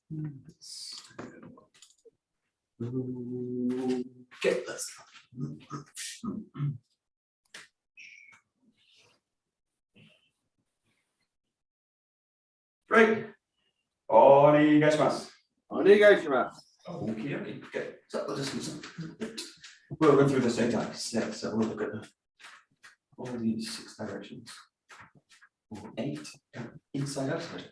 Okay, let's go. Right. Onegaishimasu. Okay, okay. So we'll just do some. We'll run through the same time. So we'll look at all these 6 directions. Or 8. Inside outside.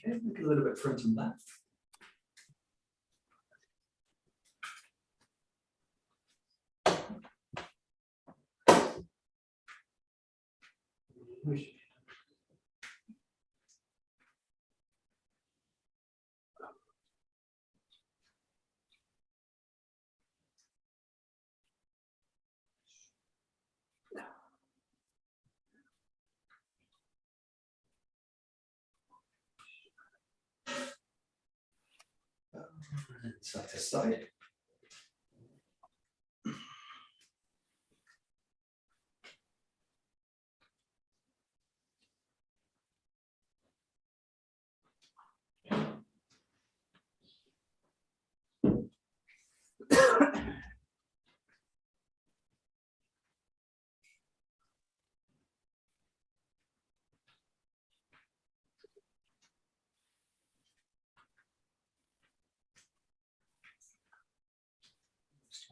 Okay, look a little bit front and back. Side to side.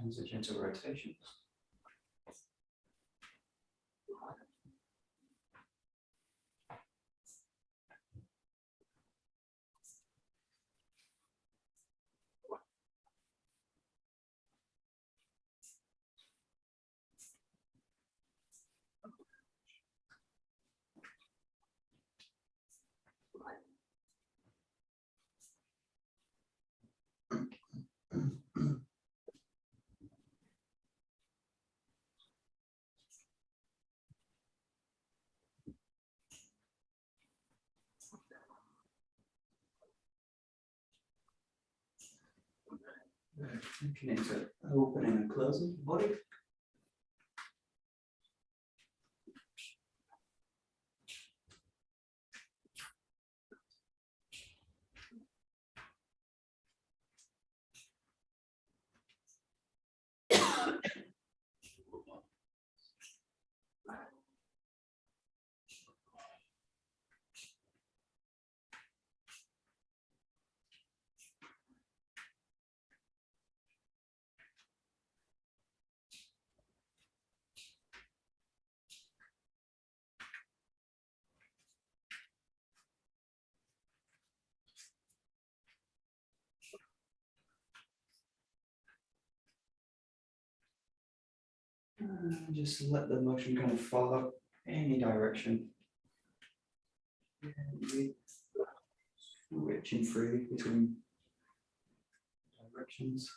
Just a gentle rotation. Looking into opening and closing the body. Just let the motion kind of follow any direction. Switching freely between directions.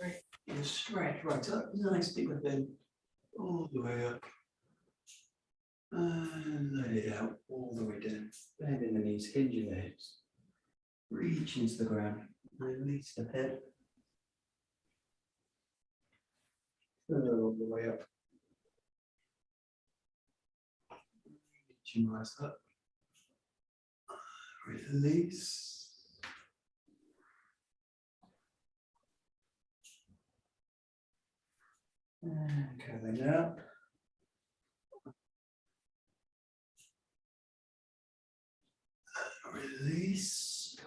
Right, you stretch right up, nice deep within, all the way up, and let it out all the way down. Bending the knees, hinging the hips. Reach into the ground. Release the head. All the way up. Reaching rise up. Release. And curling up. Release.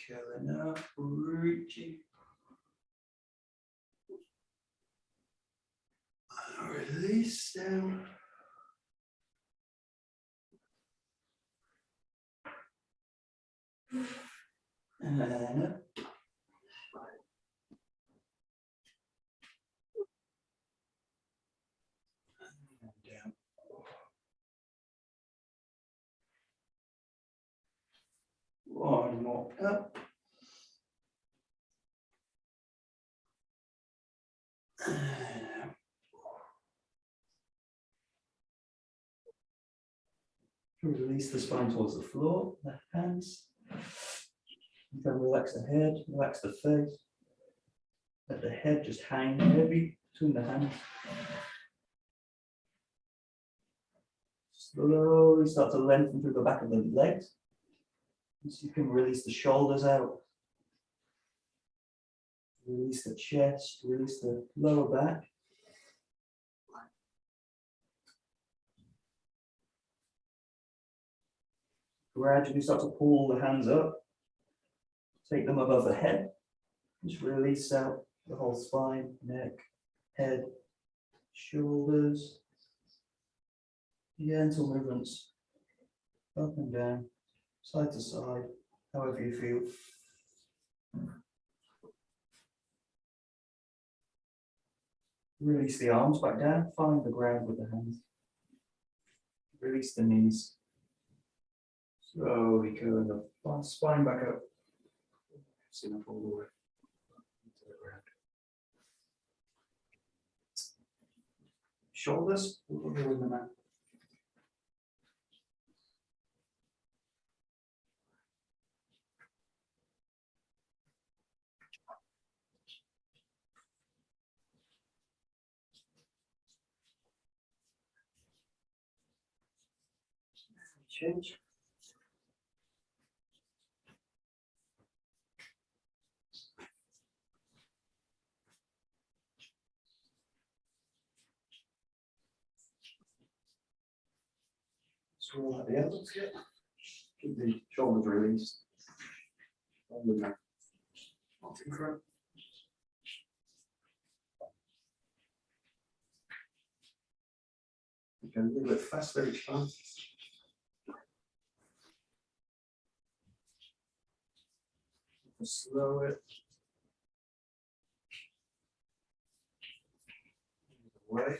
Curling up, reaching. Release down. And up. And down. One more up. Release the spine towards the floor, the hands. You can relax the head, relax the face. Let the head just hang heavy between the hands. Slowly start to lengthen through the back of the legs. So you can release the shoulders out. Release the chest, release the lower back. Gradually start to pull the hands up. Take them above the head. Just release out the whole spine, neck, head, shoulders. Gentle movements up and down, side to side, however you feel. Release the arms back down, find the ground with the hands. Release the knees. Slowly curling the spine back up. Sit up all the way into the ground. Shoulders, all the way with the mat. Change. Swirl out the elbows here. Keep the shoulders released. On the mat. Not in front. You can a little bit faster each time. Slow it. Away.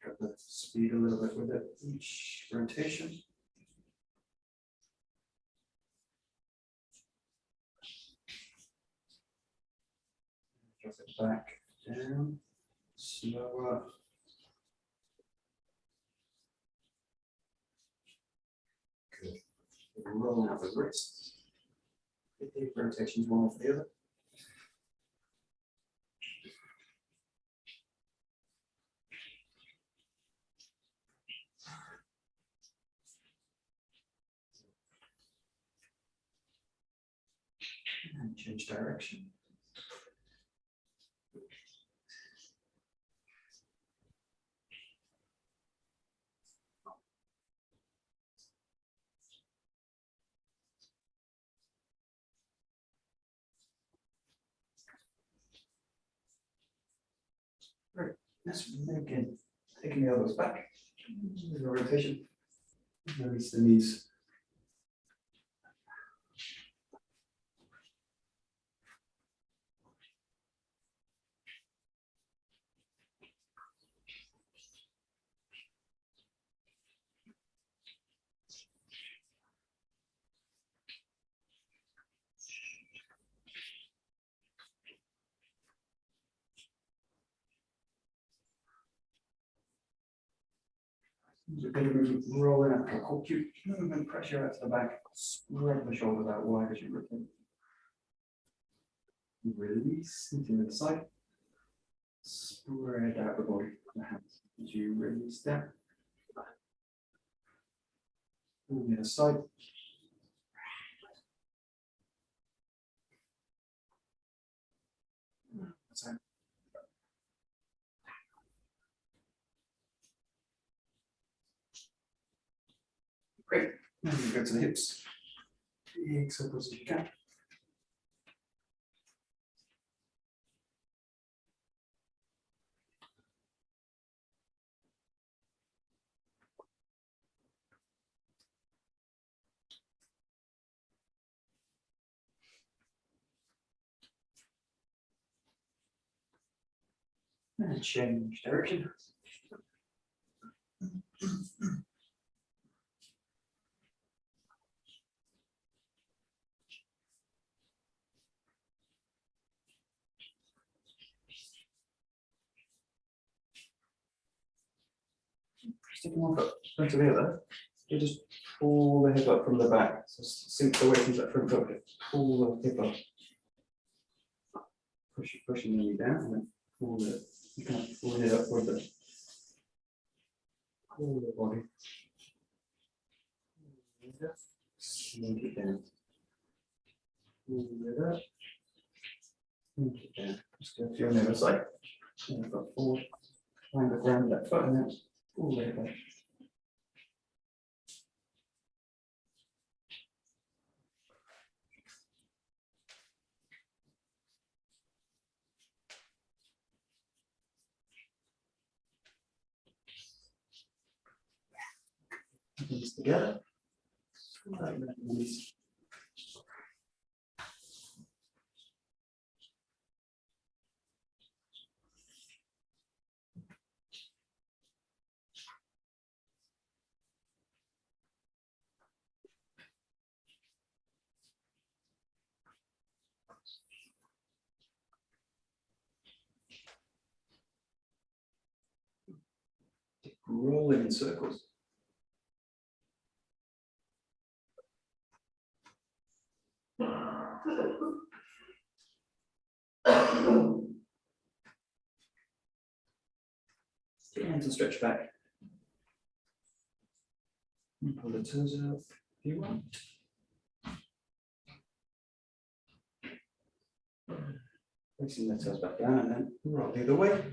Got the speed a little bit with it each rotation. Drop it back down, slower. Good. Roll out the wrists. 50 rotations, one off the other. And change direction. Right, let's begin. Taking the elbows back. The rotation. Release the knees. There's a bit of movement, rolling out, core cube movement, pressure out to the back, spread the shoulders out wide as you rotate. Release into the side, spread out the body, the hands as you release that. On the other side. Great. Now you go to the hips. Big circles as you can. And change direction. Sticking one foot into the other, you just pull the hip up from the back. So sink the weight into that front foot, pull the hip up. Pushing the knee down and then pull it. You can pull it upward, but pull the body. Sink it down. Pull it up. Sink it down. Just go to the other side. And foot forward. Find the ground that foot and then pull the hip up. These together. Rolling in circles. Gentle stretch back. And pull the toes out if you want. Placing the toes back down and then roll the other way.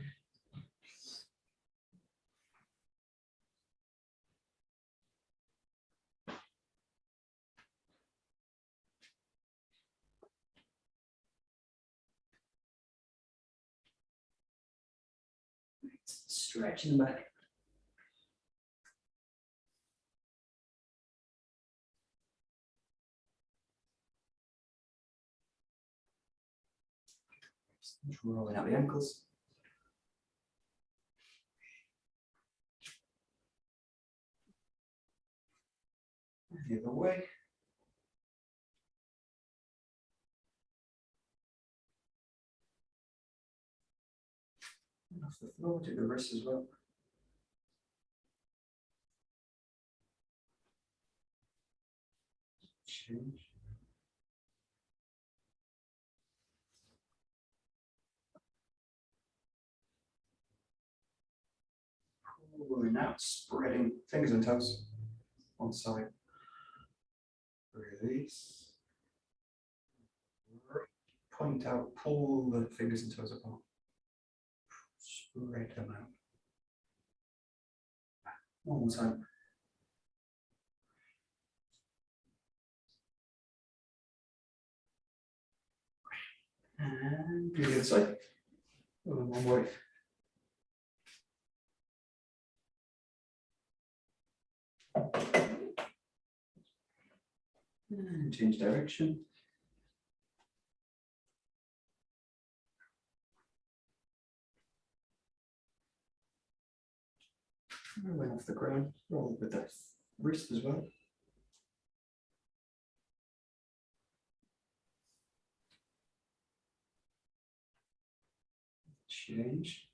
Stretching the back. Just rolling out the ankles. The other way. Off the floor to the wrist as well. Change. Pulling out, spreading fingers and toes on side. Release. Point out, pull the fingers and toes apart. Spread them out. One more time. And do the other side. One more. And change direction. Rolling off the ground, roll with the wrist as well. Change.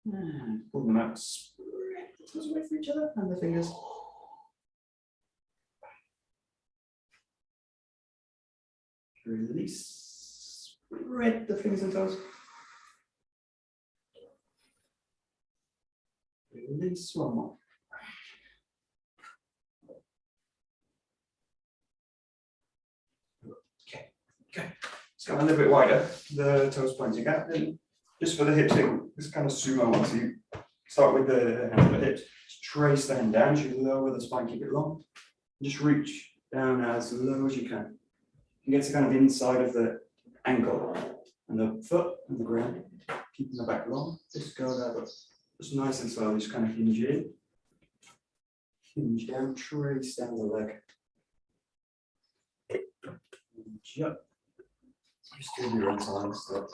And pull them out, spread the toes away from each other and the fingers. Release, spread the fingers and toes. Release, one more. Okay, let's go a little bit wider, the toes pointing out, and just for the hip thing, this kind of sumo one. So you start with the hand on the hips, just trace the hand down, you lower the spine, keep it long, just reach down as low as you can. You get to kind of the inside of the ankle and the foot and the ground, keeping the back long, just go there, but just nice and slow, just kind of hinge in, hinge down, trace down the leg. Yep. Just do your own time. So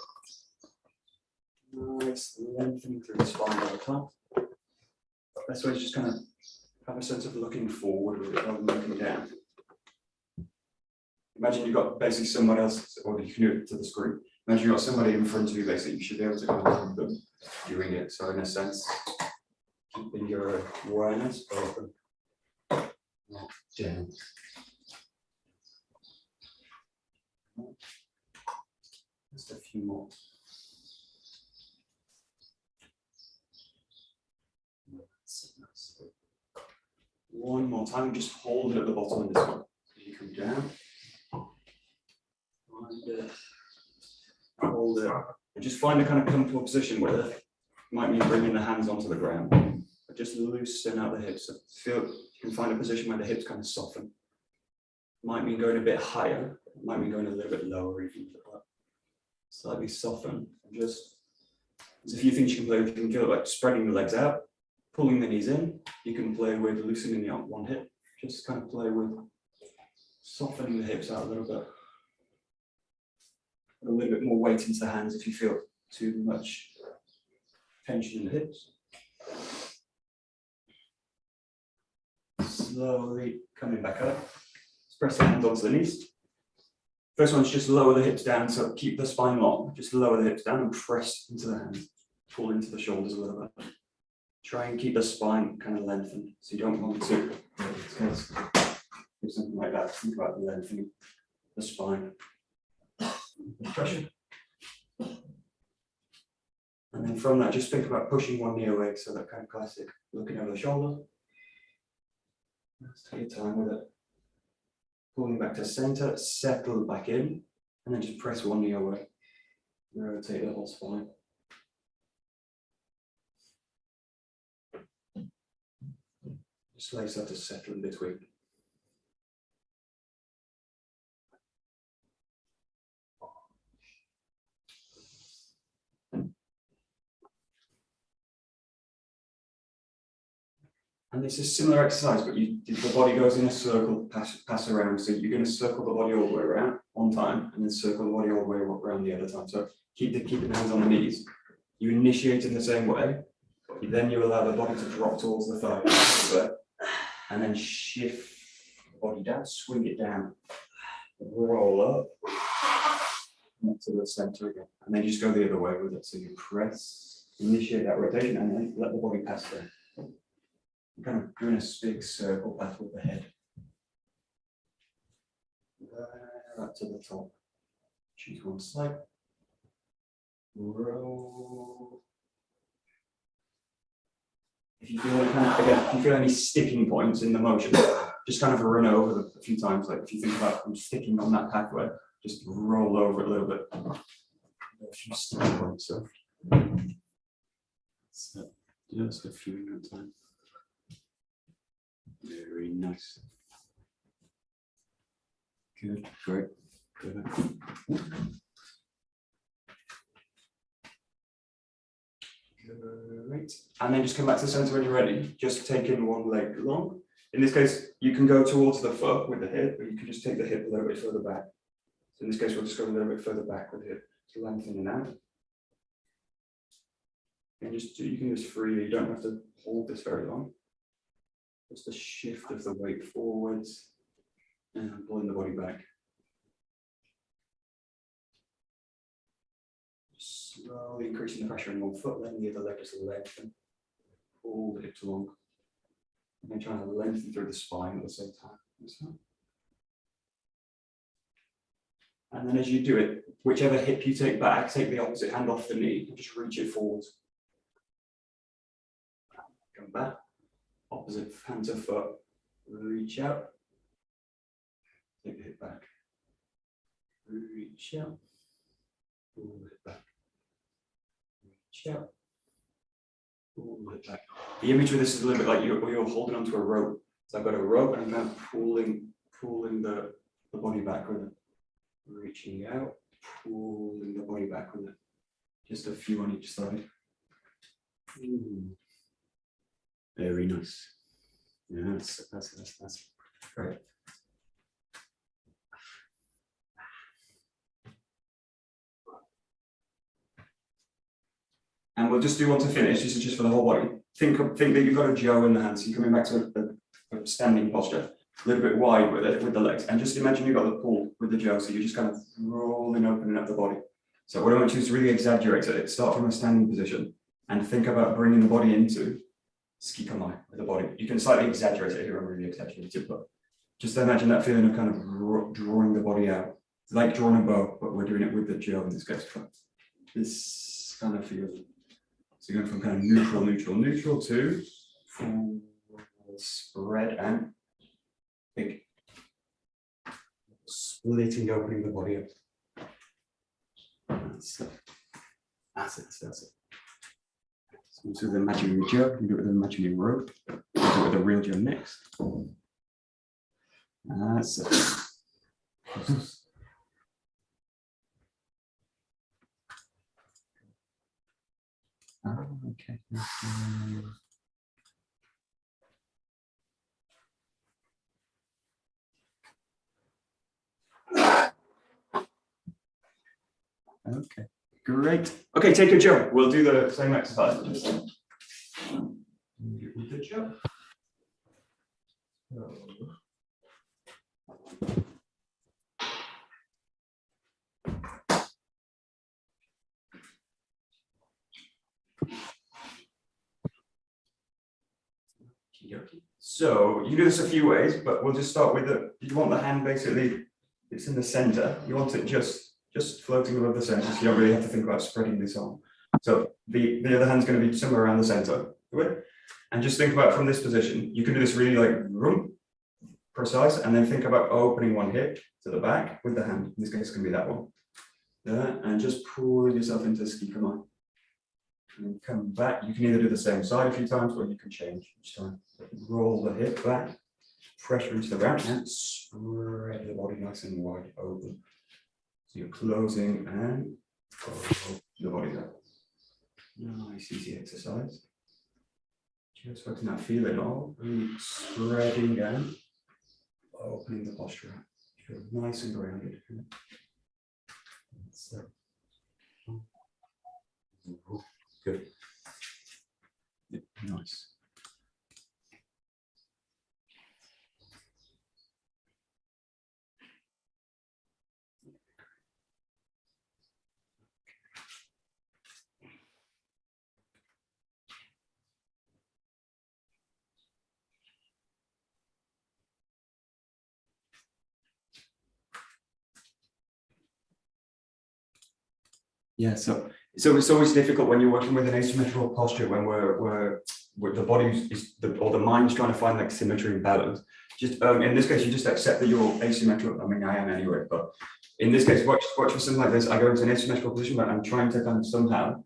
nice lengthening through the spine all the time. Best way is just kind of have a sense of looking forward with it rather than looking down. Imagine you've got basically someone else, or you can do it to the screen. Imagine you've got somebody in front of you, basically, you should be able to kind of them doing it. So in a sense, keeping your awareness open, not down. Just a few more. One more time, just hold it at the bottom of this one. You come down. Hold it. And just find a kind of comfortable position where it might mean bringing the hands onto the ground. But just loosen out the hips. So feel you can find a position where the hips kind of soften. Might mean going a bit higher. Might mean going a little bit lower even. Slightly soften. And just there's a few things you can play with. You can feel like spreading the legs out, pulling the knees in. You can play with loosening the one hip. Just kind of play with softening the hips out a little bit. Put a little bit more weight into the hands if you feel too much tension in the hips. Slowly coming back up. Press the hands onto the knees. First one is just lower the hips down, so keep the spine long. Just lower the hips down and press into the hands. Pull into the shoulders a little bit. Try and keep the spine kind of lengthened, so you don't want to do something like that. Think about lengthening the spine. Pressure. And then from that, just think about pushing one knee away, so that kind of classic looking over the shoulder. Let's take your time with it. Pulling back to center, settle back in, and then just press one knee away. Rotate the whole spine. Just allow yourself to settle in between. And this is a similar exercise, but the body goes in a circle, pass around. So you're going to circle the body all the way around one time, and then circle the body all the way around the other time. So keep the hands on the knees. You initiate in the same way, but then you allow the body to drop towards the thigh, and then shift the body down, swing it down, roll up to the center again, and then you just go the other way with it. So you press, initiate that rotation, and then let the body pass through. You're kind of doing a big circle back with the head. Right to the top. Choose one side. Roll. If you feel if you feel any sticking points in the motion, just kind of run over them a few times. Like if you think about them sticking on that pathway, just roll over it a little bit. A few sticking points. So just a few at a time. Very nice. Good, great. Good. Great. And then just come back to the center when you're ready. Just take in one leg long. In this case, you can go towards the foot with the hip, or you can just take the hip a little bit further back. So in this case, we'll just go a little bit further back with the hip to lengthen it out. And you can just freely, you don't have to hold this very long. Just a shift of the weight forwards and pulling the body back. slowly increasing the pressure in one foot, then the other leg just lengthen. Pull the hips along. And then trying to lengthen through the spine at the same time. And then as you do it, whichever hip you take back, take the opposite hand off the knee and just reach it forwards. Come back. Opposite hand to foot. Reach out. Take the hip back. Reach out. Pull the hip back. Reach out. Pull it back. The image of this is a little bit like you're holding onto a rope. So I've got a rope and I'm kind of pulling the body back with it. Reaching out, pulling the body back with it. Just a few on each side. Very nice. Yeah, that's great. And we'll just do one to finish. This is just for the whole body. Think that you've got a jo in the hand, so you're coming back to a standing posture, a little bit wide with it, with the legs, and just imagine you've got the pull with the jo, so you're just kind of rolling, opening up the body. So what I want you to really exaggerate it. Start from a standing position and think about bringing the body into 𝘧𝗪𝗏 with the body. You can slightly exaggerate it here. I'm really exaggerating, but just imagine that feeling of kind of drawing the body out. It's like drawing a bow, but we're doing it with the jo in this case. But this kind of feeling. So you're going from kind of neutral to full spread and big. Splitting, opening the body up. That's it. So with the imaginary jo, you do it with the imaginary rope. You do it with the real jo next. That's it. Oh, okay. Okay, great. Okay, take your jo. We'll do the same exercise. With the jo. So you do this a few ways, but we'll just start with you want the hand basically, it's in the center. You want it just floating above the center, so you don't really have to think about spreading this on. So the other hand's going to be somewhere around the center. And just think about from this position. You can do this really like precise, and then think about opening one hip to the back with the hand. In this case, it's going to be that one. And just pull yourself into 𝘧𝗪𝗏. And then come back. You can either do the same side a few times, or you can change each time. Roll the hip back, pressure into the ground, and spread the body nice and wide open. So you're closing and the body up. Nice, easy exercise. Just letting that feeling all, really spreading and opening the posture up. Feel nice and grounded. So, good. Yeah, nice. Yeah, so it's always difficult when you're working with an asymmetrical posture when we're the body is or the mind's trying to find like symmetry and balance. Just in this case, you just accept that you're asymmetrical. I mean, I am anyway, but in this case, watch for something like this. I go into an asymmetrical position, but I'm trying to kind of somehow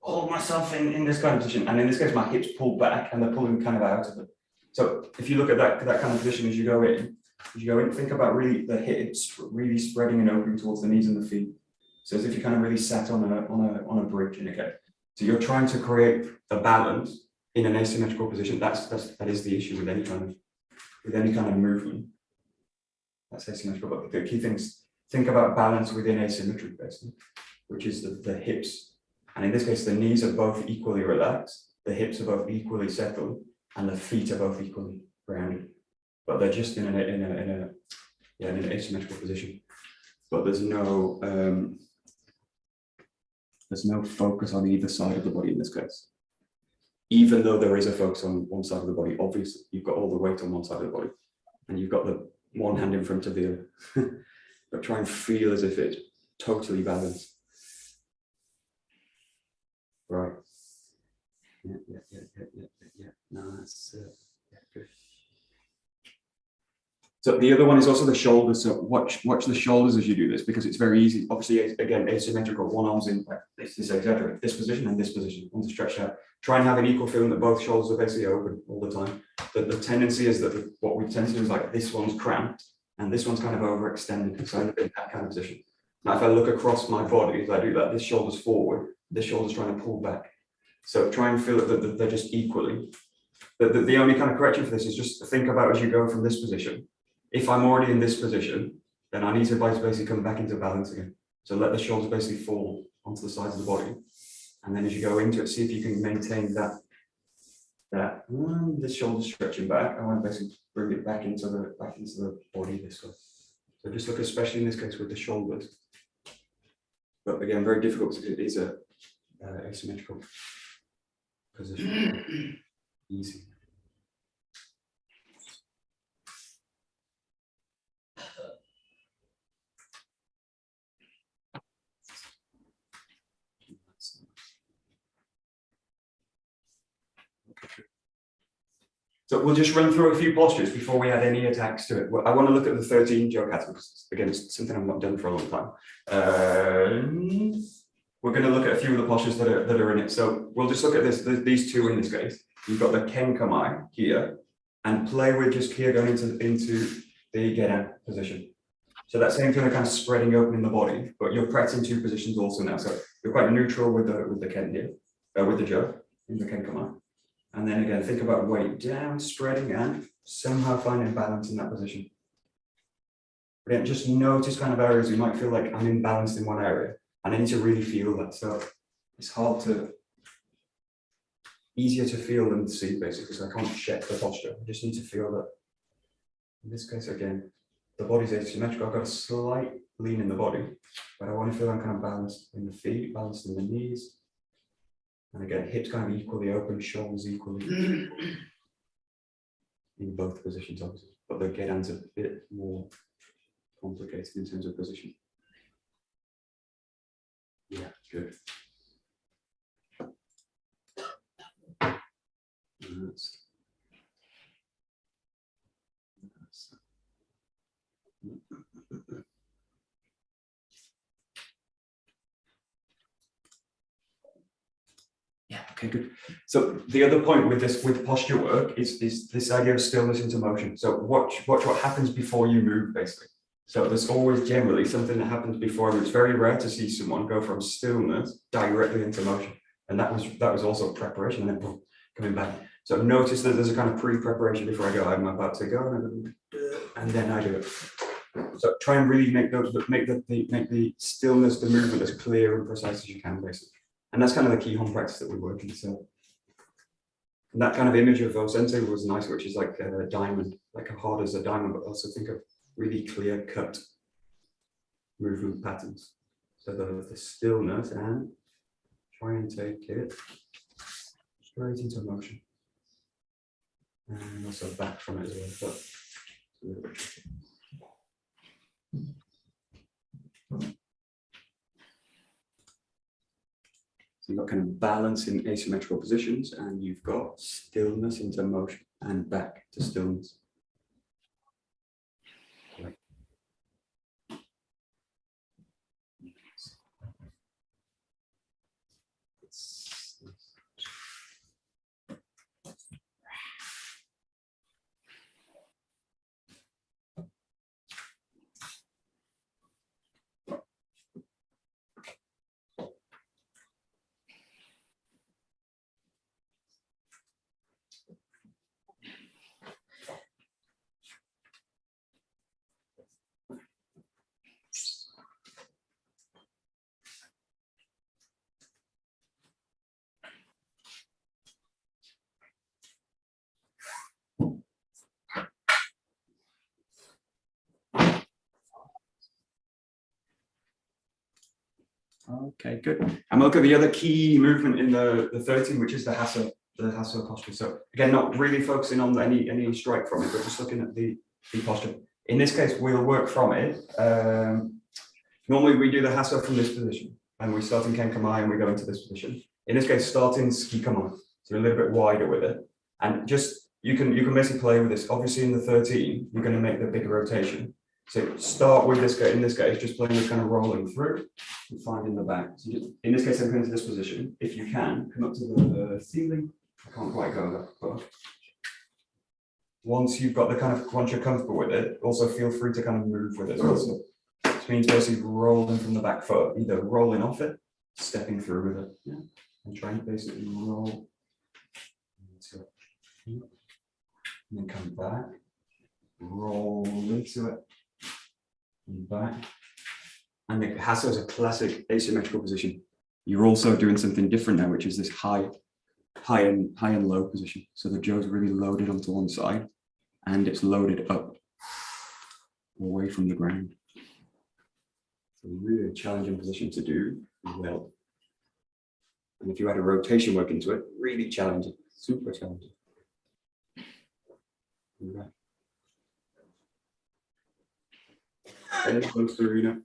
hold myself in this kind of position. And in this case, my hips pull back and they're pulling kind of out of it. So if you look at that kind of position as you go in, think about really the hips really spreading and opening towards the knees and the feet. So as if you kind of really sat on a bridge in a cave. So you're trying to create a balance in an asymmetrical position. That is the issue with any kind of movement. That's asymmetrical. But the key things, think about balance within asymmetry, basically, which is the hips. And in this case, the knees are both equally relaxed, the hips are both equally settled, and the feet are both equally grounded. But they're just in an asymmetrical position. But there's no There's no focus on either side of the body in this case. Even though there is a focus on one side of the body, obviously you've got all the weight on one side of the body and you've got the one hand in front of the other. But try and feel as if it's totally balanced. Right. Yeah. Nice. Yeah, good. So the other one is also the shoulders. So watch the shoulders as you do this, because it's very easy. Obviously, again, asymmetrical. One arm's in this exaggerate, this position and this position. Want to stretch out. Try and have an equal feeling that both shoulders are basically open all the time. The tendency is that what we tend to do is like this one's cramped and this one's kind of overextended. So I'm in that kind of position. Now, if I look across my body, as I do that, this shoulder's forward, this shoulder's trying to pull back. So try and feel that they're just equally. The only kind of correction for this is just think about as you go from this position. If I'm already in this position, then I need to basically come back into balance again. So let the shoulders basically fall onto the sides of the body. And then as you go into it, see if you can maintain that this shoulder stretching back. I want to basically bring it back into the body this way. So just look, especially in this case with the shoulders. But again, very difficult because it is a asymmetrical position. Easy. So we'll just run through a few postures before we add any attacks to it. I want to look at the 13 Kata because, again, it's something I've not done for a long time. We're going to look at a few of the postures that are in it. So we'll just look at these two in this case. You've got the Kamae here, and play with just here going into the 𝘵𝘢𝘢𝘦𝘴 position. So that same thing of kind of spreading open in the body, but you're practicing two positions also now. So you're quite neutral with the Ken here, with the 𝗥 in the Kamae. And then again, think about weight down, spreading, and somehow finding balance in that position. But again, just notice kind of areas you might feel like I'm imbalanced in one area, and I need to really feel that. So it's easier to feel than to see, basically. So I can't check the posture. I just need to feel that. In this case, again, the body's asymmetrical. I've got a slight lean in the body, but I want to feel I'm kind of balanced in the feet, balanced in the knees. And again, hips kind of equally open, shoulders equally in both positions, obviously. But the 𝘵𝘢𝘢𝘢's a bit more complicated in terms of position. Yeah, good. Yeah, okay, good. So the other point with posture work is this idea of stillness into motion. So watch what happens before you move, basically. So there's always generally something that happens before. It's very rare to see someone go from stillness directly into motion. And that was also preparation and then boom, coming back. So notice that there's a kind of pre-preparation before I go. I'm about to go, and then I do it. So try and really make the stillness, the movement as clear and precise as you can, basically. And that's kind of the Kihon practice that we work in. So and that kind of image of 𝘰𝘰𝘀𝘀 was nice, which is like a diamond, like hard as a diamond, but also think of really clear cut movement patterns. So the stillness, and try and take it straight into motion. And also back from it as well, but it's a little bit tricky. So you've got kind of balance in asymmetrical positions, and you've got stillness into motion and back to stillness. Okay, good. And we'll look at the other key movement in the 13, which is the 𝗧𝗪 posture. So again, not really focusing on any strike from it, but just looking at the posture. In this case, we'll work from it. Normally we do the 𝗧𝗪 from this position, and we start in Kamae and we go into this position. In this case, start in 𝘰𝗪𝗡, so a little bit wider with it. And just, you can basically play with this. Obviously in the 13, you're going to make the bigger rotation. So start with this guy, in this case, just playing this kind of rolling through and finding the back. So just, in this case, I'm going to this position. If you can, come up to the ceiling. I can't quite go that far. Once you've got the kind of, once you're comfortable with it, also feel free to kind of move with it. Also, this means basically rolling from the back foot, either rolling off it, stepping through with it, yeah, and trying to basically roll into it, and then come back, roll into it, and back. And the 𝗧𝗪 is a classic asymmetrical position. You're also doing something different now, which is this high and low position. So the jaw is really loaded onto one side, and it's loaded up away from the ground. So really a challenging position to do well. And if you had a rotation work into it, really challenging, super challenging. Right. Okay, close to Arena.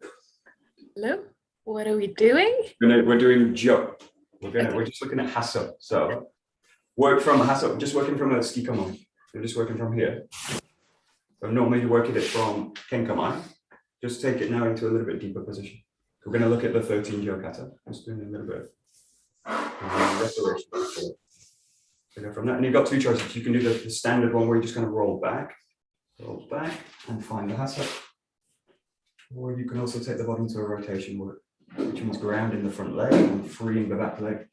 Hello, what are we doing? We're doing 𝘱𝘅. We're just looking at 𝗧𝗪. So work from 𝗧𝗪, just working from a 𝘰𝗪𝗡. We're just working from here. So normally you work it from Kamae. Just take it now into a little bit deeper position. We're going to look at the 13 𝘱𝗪 Kata. Just doing a little bit of restoration. So go from that, and you've got two choices. You can do the standard one where you just kind of roll back, and find the 𝗧𝗪. Or you can also take the body into a rotation work, which means grounding the front leg and freeing the back leg.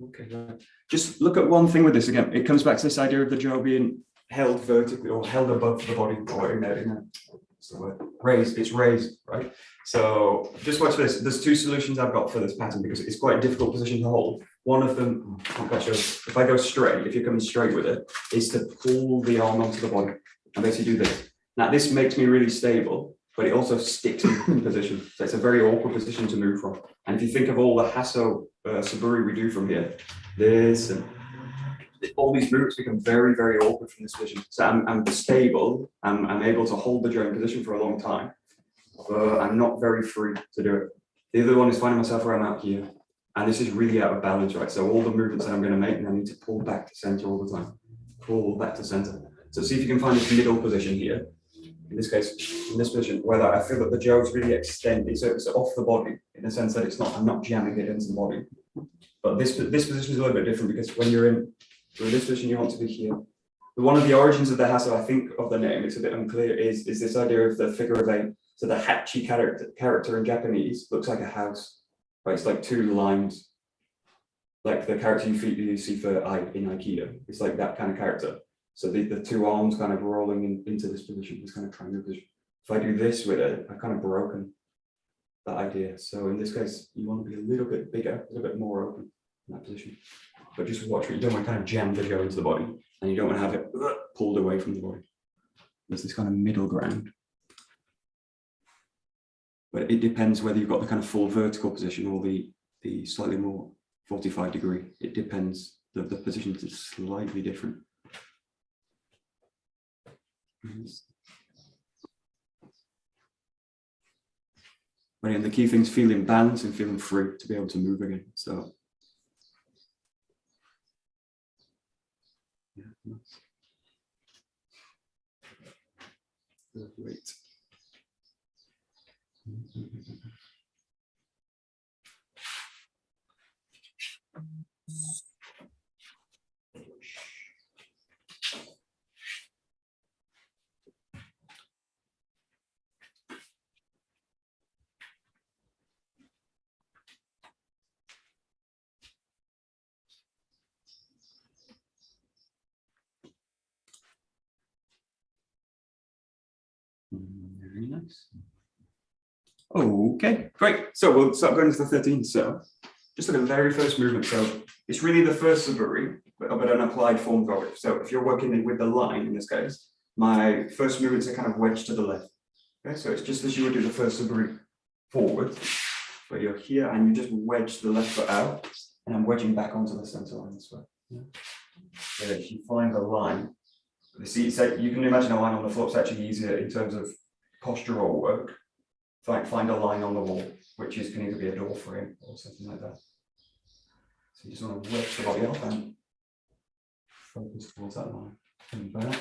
Okay, right. Just look at one thing with this again. It comes back to this idea of the jaw being held vertically or held above the body, or in a what's the word? Raised. It's raised, right? So just watch this. There's two solutions I've got for this pattern because it's quite a difficult position to hold. One of them, I'm quite sure, if I go straight, if you're coming straight with it, is to pull the arm onto the body and basically do this. Now this makes me really stable, but it also sticks me in position. So it's a very awkward position to move from. And if you think of all the 𝗧𝗪 we do from here, this and all these movements become very, very awkward from this position. So I'm stable, I'm able to hold the joint position for a long time, but I'm not very free to do it. The other one is finding myself where I'm out here. And this is really out of balance, right? So all the movements that I'm going to make, I need to pull back to center all the time. Pull back to center. So see if you can find this middle position here. In this case, in this position, where I feel that the jaw is really extended, so it's off the body in the sense that it's not, I'm not jamming it into the body. But this position is a little bit different because when you're in this position, you want to be here. But one of the origins of the 𝗧𝗪, I think, of the name, it's a bit unclear, is this idea of the figure of 8. So the 𝗧𝗪𝗡 character in Japanese looks like a house, right? It's like two lines, like the character you see for in Aikido. It's like that kind of character. So the two arms kind of rolling into this position, this kind of triangle position. If I do this with it, I've kind of broken that idea. So in this case, you want to be a little bit bigger, a little bit more open in that position. But just watch what you don't want to kind of jam the jaw into the body, and you don't want to have it pulled away from the body. There's this kind of middle ground. But it depends whether you've got the kind of full vertical position or the slightly more 45 degree. It depends. The positions are slightly different. But again, the key thing is feeling balanced and feeling free to be able to move again. So yeah, nice. Great. Very nice. Okay, great. So we'll start going into the 13th. So just at the very first movement. So it's really the first 𝗧𝗪𝗡, but an applied form of it. So if you're working with the line in this case, my first movements are kind of wedged to the left. Okay, so it's just as you would do the first 𝗧𝗪𝗡 forward, but you're here and you just wedge the left foot out, and I'm wedging back onto the center line this way. Yeah. So if you find the line, see, so you can imagine a line on the floor. It's actually easier in terms of postural work. Find a line on the wall, which can either be a door frame or something like that. So you just want to wedge the body off and focus towards that line. Come back,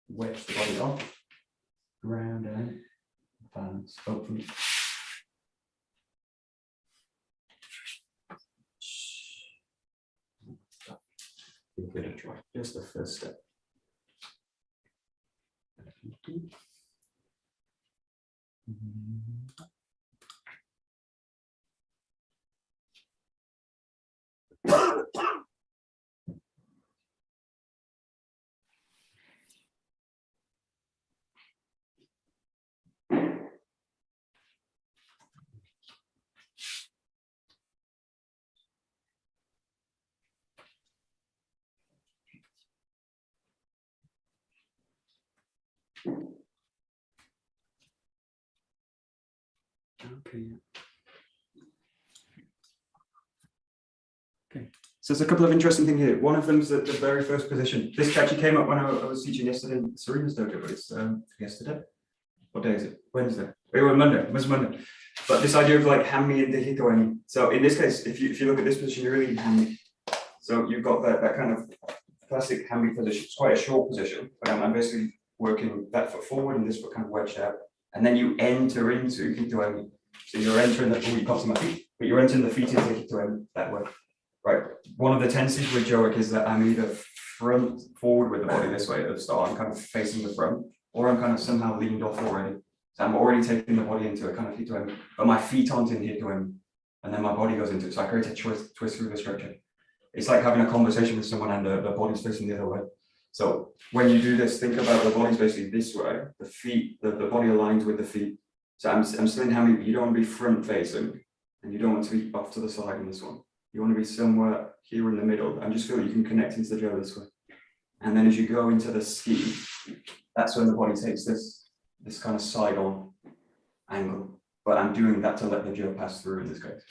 wedge the body off, ground down, balance, hopefully. Give it a try, just the first step. Okay. Okay. So there's a couple of interesting things here. One of them is the very first position. This actually came up when I was teaching yesterday in Serena's dojo, but it's yesterday. What day is it? Wednesday. It was Monday. It was Monday. But this idea of like 𝘕𝗇 and 𝘰𝗍𝗪. So in this case, if you look at this position, you're really 𝘕𝗇. So you've got that kind of classic 𝘕𝗇 position. It's quite a short position, but I'm basically working that foot forward and this foot kind of wedged out. And then you enter into 𝘰𝗍𝗪. So you're entering the, you can't see my feet, but you're entering the feet into 𝘰𝗍𝗪 that way. Right. One of the tendencies with 𝗍𝗪𝗪 is that I'm either front forward with the body this way at the start, I'm kind of facing the front, or I'm kind of somehow leaned off already. So I'm already taking the body into a kind of 𝘰𝗍𝗪, but my feet aren't in 𝘰𝗍𝗪, and then my body goes into it. So I create a twist through the structure. It's like having a conversation with someone and the body's facing the other way. So when you do this, think about the body's basically this way, the feet, the body aligns with the feet. So I'm still in 𝘕𝗇, but you don't want to be front facing, and you don't want to be off to the side in this one. You want to be somewhere here in the middle, and just feel you can connect into the 𝗍 this way. And then as you go into the ski, that's when the body takes this kind of side on angle. But I'm doing that to let the 𝗍 pass through in this case.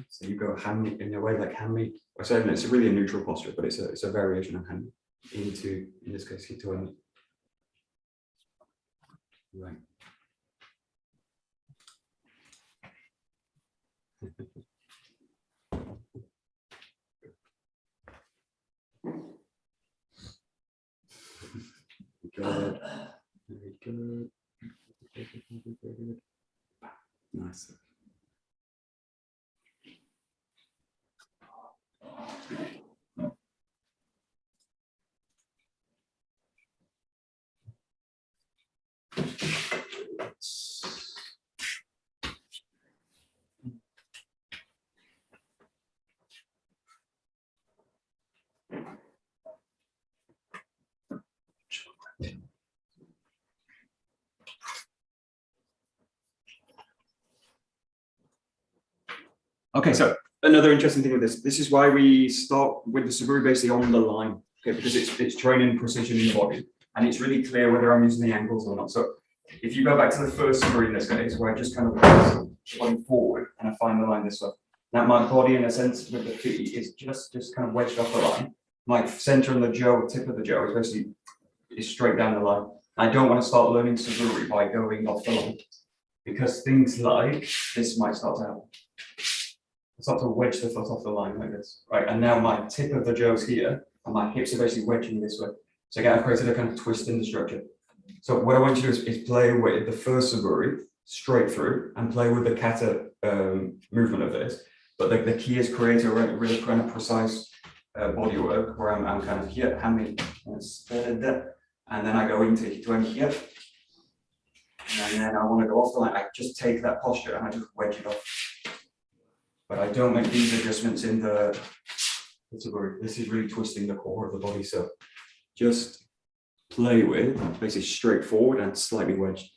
So you go 𝘕𝗇 in a way like 𝘕𝗇. I said it's really a neutral posture, but it's a variation of 𝘕𝗇 into, in this case, 𝘰𝗍𝗪𝗧. Right. Good. Very good. Very good. Nice. Okay, so another interesting thing with this is why we start with the 𝗧𝗪𝗡 basically on the line, okay, because it's training precision in the body, and it's really clear whether I'm using the angles or not. So if you go back to the first 𝗧𝗪𝗡 in this case, where I just kind of press the body forward and I find the line this way. Now my body, in a sense, with the feet is just kind of wedged off the line. My center and the 𝗍, tip of the 𝗍, is basically straight down the line. I don't want to start learning 𝗧𝗪𝗡 by going off the line, because things like this might start to happen. I start to wedge the foot off the line like this, right? And now my tip of the 𝗍 is here, and my hips are basically wedging this way. So again, I've created a kind of twist in the structure. So what I want you to do is play with the first 𝗧𝗪𝗡 straight through, and play with the kata movement of this. But the key is create a really kind of precise body work where I'm kind of here, 𝗕𝗇, and then I go into 𝗰𝗇 here. And then I want to go off the line. I just take that posture and I just wedge it off. But I don't make these adjustments in the 𝗧𝗪𝗡. This is really twisting the core of the body. So just play with, basically straight forward and slightly wedged.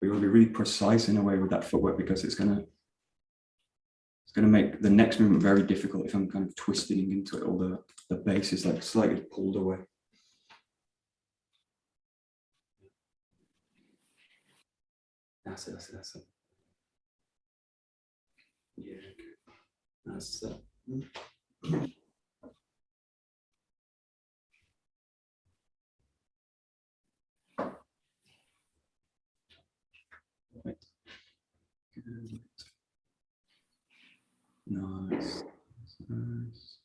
We want to be really precise in a way with that footwork because it's going to make the next movement very difficult if I'm kind of twisting into it, or the base is like slightly pulled away. That's it, that's it, that's it. Yeah, good. That's it. Right. Good. Nice. Nice.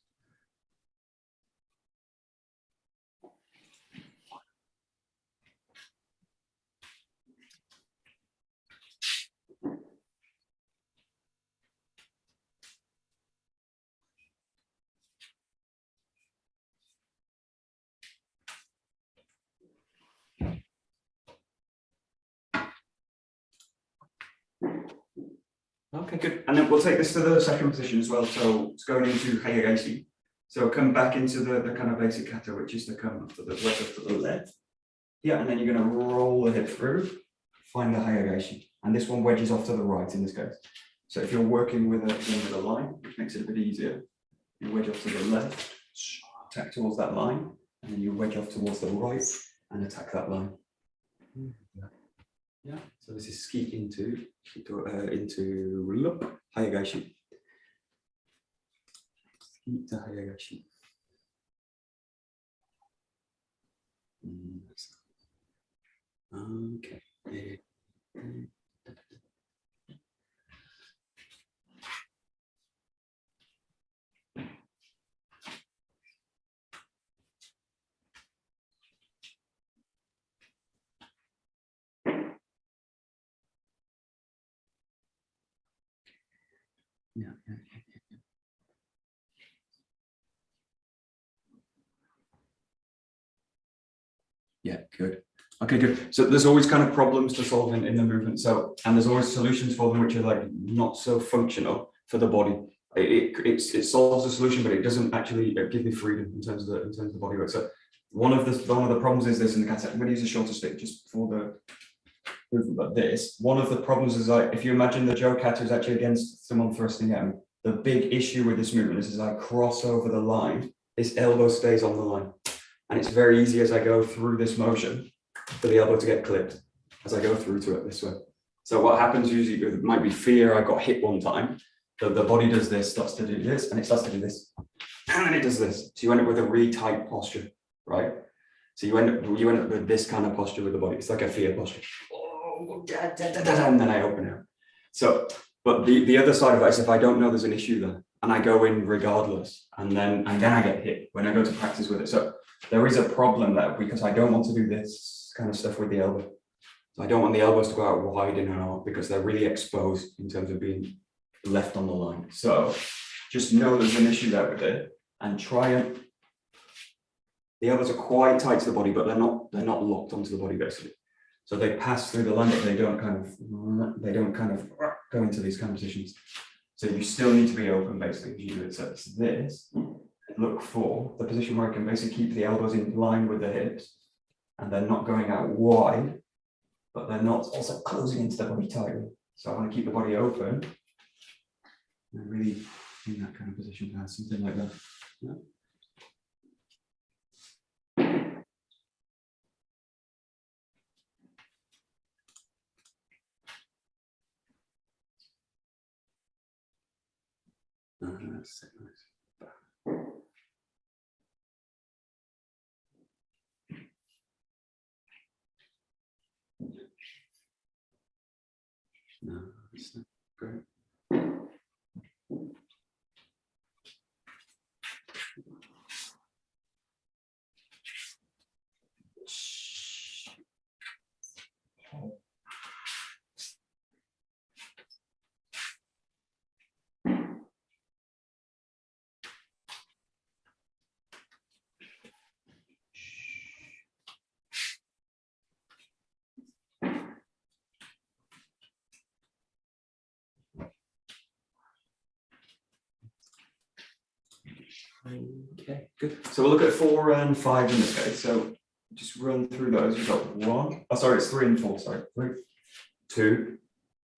Okay, good. And then we'll take this to the second position as well. So it's going into 𝘰𝘰𝘬𝘦𝘬. So come back into the kind of basic kata, which is to come up to the wedge up to the left. Yeah, and then you're going to roll the hip through, find the 𝘰𝘰𝘬𝘬. And this one wedges off to the right in this case. So if you're working with a line, which makes it a bit easier, you wedge off to the left, attack towards that line, and then you wedge off towards the right and attack that line. Yeah, so this is ski into 𝘰𝘰𝘬𝘬. Ski to 𝘰𝘰𝘬𝘬. Okay. Yeah. Yeah, good. Okay, good. So there's always kind of problems to solve in the movement. So, and there's always solutions for them which are like not so functional for the body. It solves the solution, but it doesn't actually give me freedom in terms of the body work. So one of the problems is this in the kata. I'm going to use a shorter stick just before the movement, but this. One of the problems is like if you imagine the Joe kata is actually against someone thrusting at me. The big issue with this movement is as I cross over the line, this elbow stays on the line. And it's very easy as I go through this motion for the elbow to get clipped as I go through to it this way. So what happens usually, it might be fear, I got hit one time, the body does this, starts to do this, and it starts to do this, and then it does this. So you end up with a really tight posture, right? So you end up with this kind of posture with the body. It's like a fear posture. And then I open out. So, but the other side of it is if I don't know there's an issue there, and I go in regardless, and then I get hit when I go to practice with it. So there is a problem there because I don't want to do this kind of stuff with the elbow. So I don't want the elbows to go out wide in and out because they're really exposed in terms of being left on the line. So just know there's an issue there with it and try and, the elbows are quite tight to the body, but they're not locked onto the body basically. So they pass through the line, but they don't kind of go into these kind of positions. So you still need to be open basically as you do it. So it's this. Look for the position where I can basically keep the elbows in line with the hips and they're not going out wide, but they're not also closing into the body tightly. So I want to keep the body open and really in that kind of position, something like that. Yeah. That's nice. No, it's not great. Okay, good. So we'll look at 4 and 5 in this case. So just run through those. You've got 1. Oh, sorry, it's 3 and 4. Sorry, 3, 2.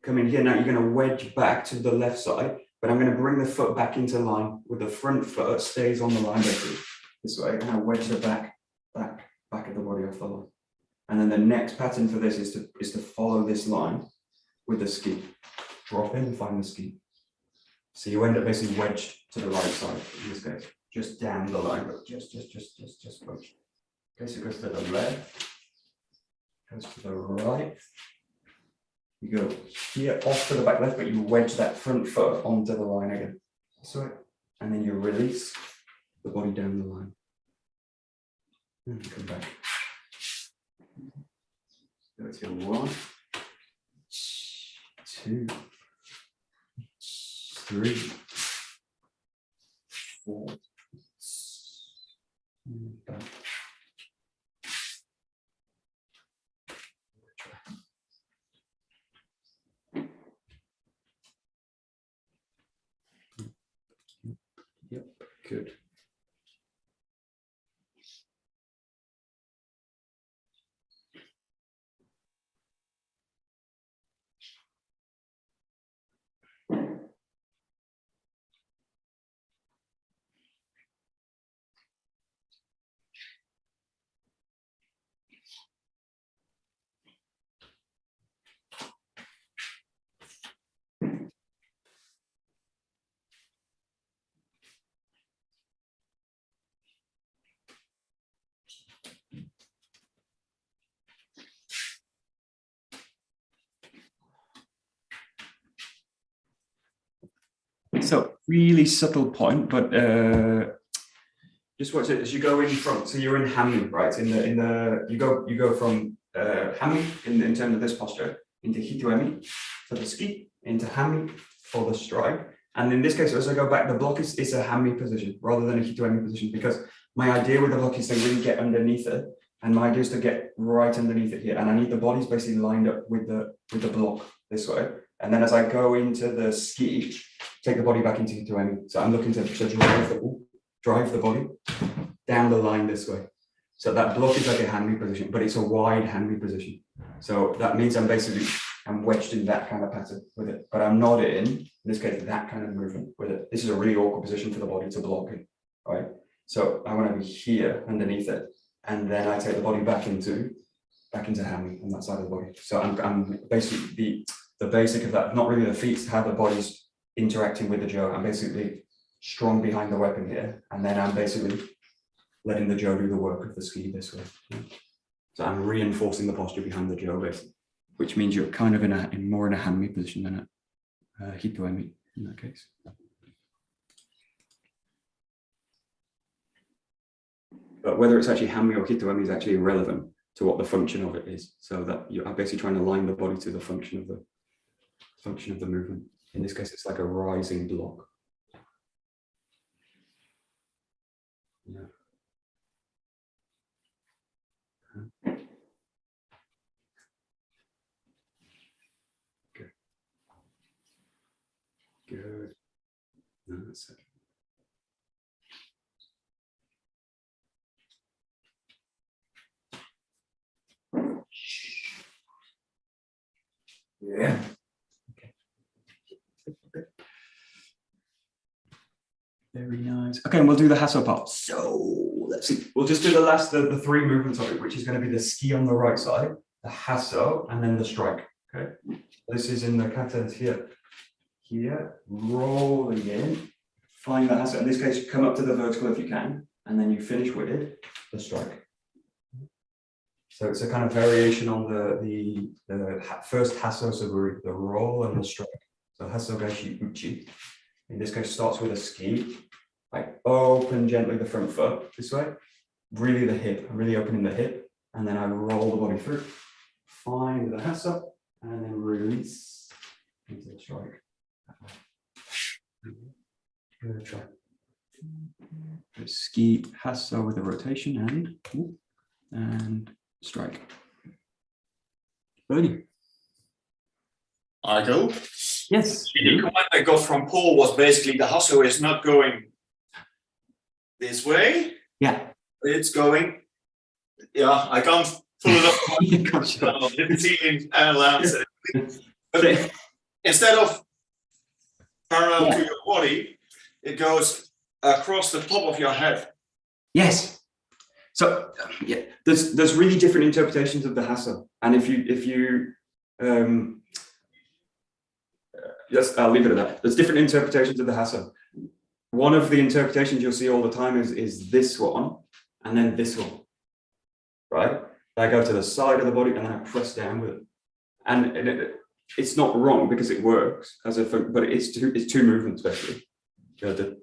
Come in here now. You're going to wedge back to the left side, but I'm going to bring the foot back into line with the front foot stays on the line basically this way, and I wedge the back of the body off the line. And then the next pattern for this is to follow this line with the ski. Drop in and find the ski. So you end up basically wedged to the right side in this case, just down the line, but just wedged. Okay, so it goes to the left, goes to the right. You go here off to the back left, but you wedge that front foot onto the line again. So, and then you release the body down the line. And come back. Go to 1, 2, 3, 4. And back. Yep, good. So really subtle point, but just watch it as you go in front. So you're in 𝘠𝘬𝘞, right? You go from 𝘠𝘬𝘞 in terms of this posture into 𝘰𝘬𝘞 for the ski, into 𝘠𝘬𝘞 for the strike. And in this case, as I go back, the block is a 𝘠𝘬𝘞 position rather than a 𝘰𝘬𝘞 position, because my idea with the block is to really get underneath it. And my idea is to get right underneath it here. And I need the bodies basically lined up with the block this way. And then as I go into the ski, take the body back into 𝘰𝘬𝘞. So I'm looking to drive the body down the line this way. So that block is like a 𝘠𝘬𝘞 position, but it's a wide 𝘠𝘬𝘞 position. So that means I'm wedged in that kind of pattern with it, but I'm not in this case, that kind of movement with it. This is a really awkward position for the body to block in, right? So I want to be here underneath it. And then I take the body back into 𝘠𝘬𝘞 on that side of the body. So I'm basically the basic of that, not really the feet, how the body's interacting with the 𝘗. I'm basically strong behind the weapon here, and then I'm basically letting the 𝘗 do the work of the ski this way. So I'm reinforcing the posture behind the 𝘗, basically, which means you're kind of more in a 𝘠𝘬𝘞 position than a 𝘰𝘬𝘞 in that case. But whether it's actually 𝘠𝘬𝘞 or 𝘰𝘬𝘞 is actually irrelevant to what the function of it is. So that you're basically trying to align the body to the function of the movement. In this case, it's like a rising block. Yeah. Good. Good. No, that's it. Yeah. Okay. Very nice. Okay, and we'll do the hasso part. So let's see. We'll just do the 3 movements of it, which is going to be the ski on the right side, the hasso, and then the strike. Okay. This is in the kata here. Here, rolling in, find the hasso. In this case, you come up to the vertical if you can, and then you finish with the strike. So it's a kind of variation on the first hasso saburi, the roll and the strike. So hasso gaeshi uchi. In this case, starts with a ski. I open gently the front foot this way, really the hip. I'm really opening the hip, and then I roll the body through. Find the hasso, and then release into the strike. Good try. Ski hasso with a rotation and strike. Bernie. I go. Yes. The comment I got from Paul was basically the hasso is not going this way. Yeah. It's going Yeah, I can't pull it up. You can't show it. Didn't see it lands. But instead of parallel to your body, it goes across the top of your head. Yes. So yeah, there's really different interpretations of the 𝗧𝗧, and if you yes, I'll leave it at that. There's different interpretations of the 𝗧𝗧. One of the interpretations you'll see all the time is this one, and then this one, right? I go to the side of the body and then I press down with it, and it's not wrong because it works as a, but it's two movements basically. That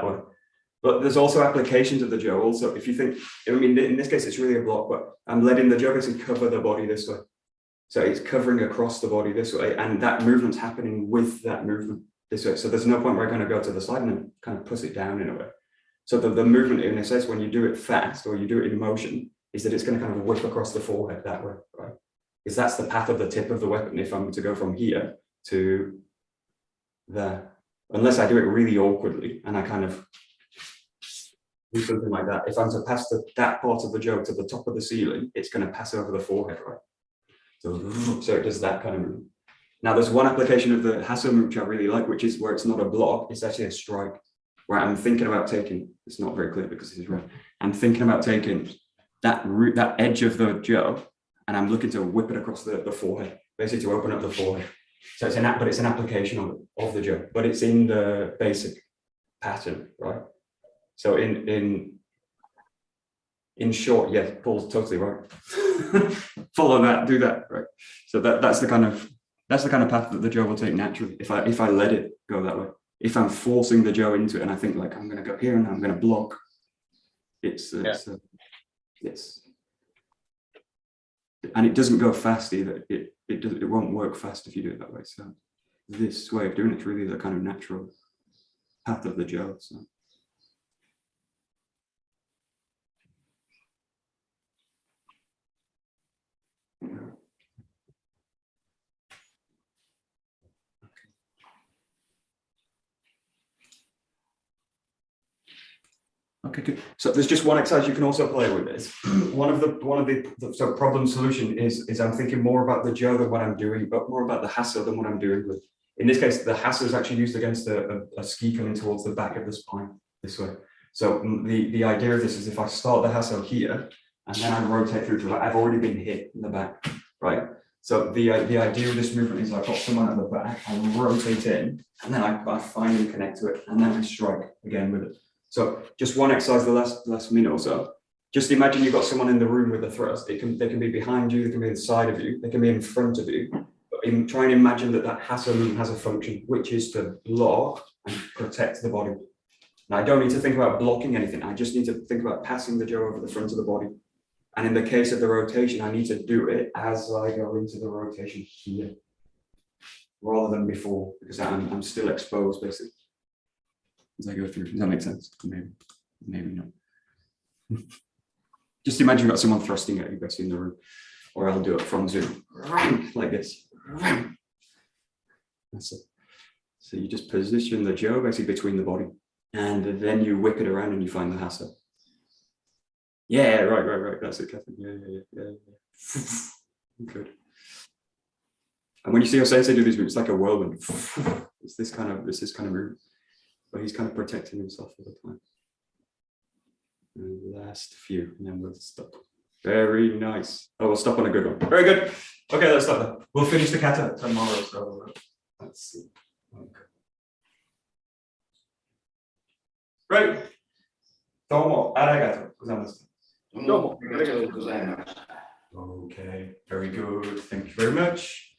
one. But there's also applications of the 𝘵 also. If you think, I mean, in this case, it's really a block, but I'm letting the 𝘵 basically cover the body this way. So it's covering across the body this way, and that movement's happening with that movement this way. So there's no point where I'm going to go to the side and then kind of push it down in a way. So the movement, in a sense, when you do it fast or you do it in motion, is that it's going to kind of whip across the forehead that way, right? Because that's the path of the tip of the weapon if I'm to go from here to there. Unless I do it really awkwardly and I kind of do something like that. If I'm to pass that part of the 𝘵 to the top of the ceiling, it's going to pass over the forehead, right? So it does that kind of movement. Now, there's one application of the 𝗧𝗧 which I really like, which is where it's not a block, it's actually a strike. Where I'm thinking about taking, it's not very clear because it's red. I'm thinking about taking that edge of the 𝘵, and I'm looking to whip it across the forehead, basically to open up the forehead. So it's an application of the 𝘵, but it's in the basic pattern, right? So in short, yes, Paul's totally right. Follow that, do that, right? So that's the kind of path that the 𝘵 will take naturally if I let it go that way. If I'm forcing the 𝘵 into it and I think like I'm going to go here and I'm going to block, and it doesn't go fast either. It won't work fast if you do it that way. So this way of doing it's really the kind of natural path of the 𝘵. So. Okay, good. So there's just one exercise you can also play with this. One of the problem solution is I'm thinking more about the 𝘵 than what I'm doing, but more about the 𝗧𝗧 than what I'm doing with. In this case, the 𝗧𝗧 is actually used against a ski coming towards the back of the spine this way. So the idea of this is if I start the 𝗧𝗧 here and then I rotate through to that, I've already been hit in the back, right? So the idea of this movement is I've got someone at the back, I rotate in, and then I finally connect to it, and then I strike again with it. So just one exercise, the last minute or so. Just imagine you've got someone in the room with a thrust. They can be behind you, they can be inside of you, they can be in front of you. But try and imagine that 𝗧𝗧 movement has a function, which is to block and protect the body. Now I don't need to think about blocking anything. I just need to think about passing the 𝘵 over the front of the body. And in the case of the rotation, I need to do it as I go into the rotation here, rather than before, because I'm still exposed basically. As I go through, does that make sense? Maybe not. Just imagine you've got someone thrusting at you basically in the room, or I'll do it from Zoom, like this. That's it. So you just position the 𝘵 basically between the body, and then you whip it around and you find the 𝗧𝗧. Yeah, right. That's it, Catherine. Yeah. Good. And when you see your sensei do these moves, it's like a whirlwind. It's this kind of movement. But he's kind of protecting himself all the time. And last few, and then we'll stop. Very nice. Oh, we'll stop on a good one. Very good. Okay, let's stop there. We'll finish the kata tomorrow. So let's see. Okay. Right. Domo arigato gozaimasu. Domo arigato gozaimasu. Okay, very good. Thank you very much.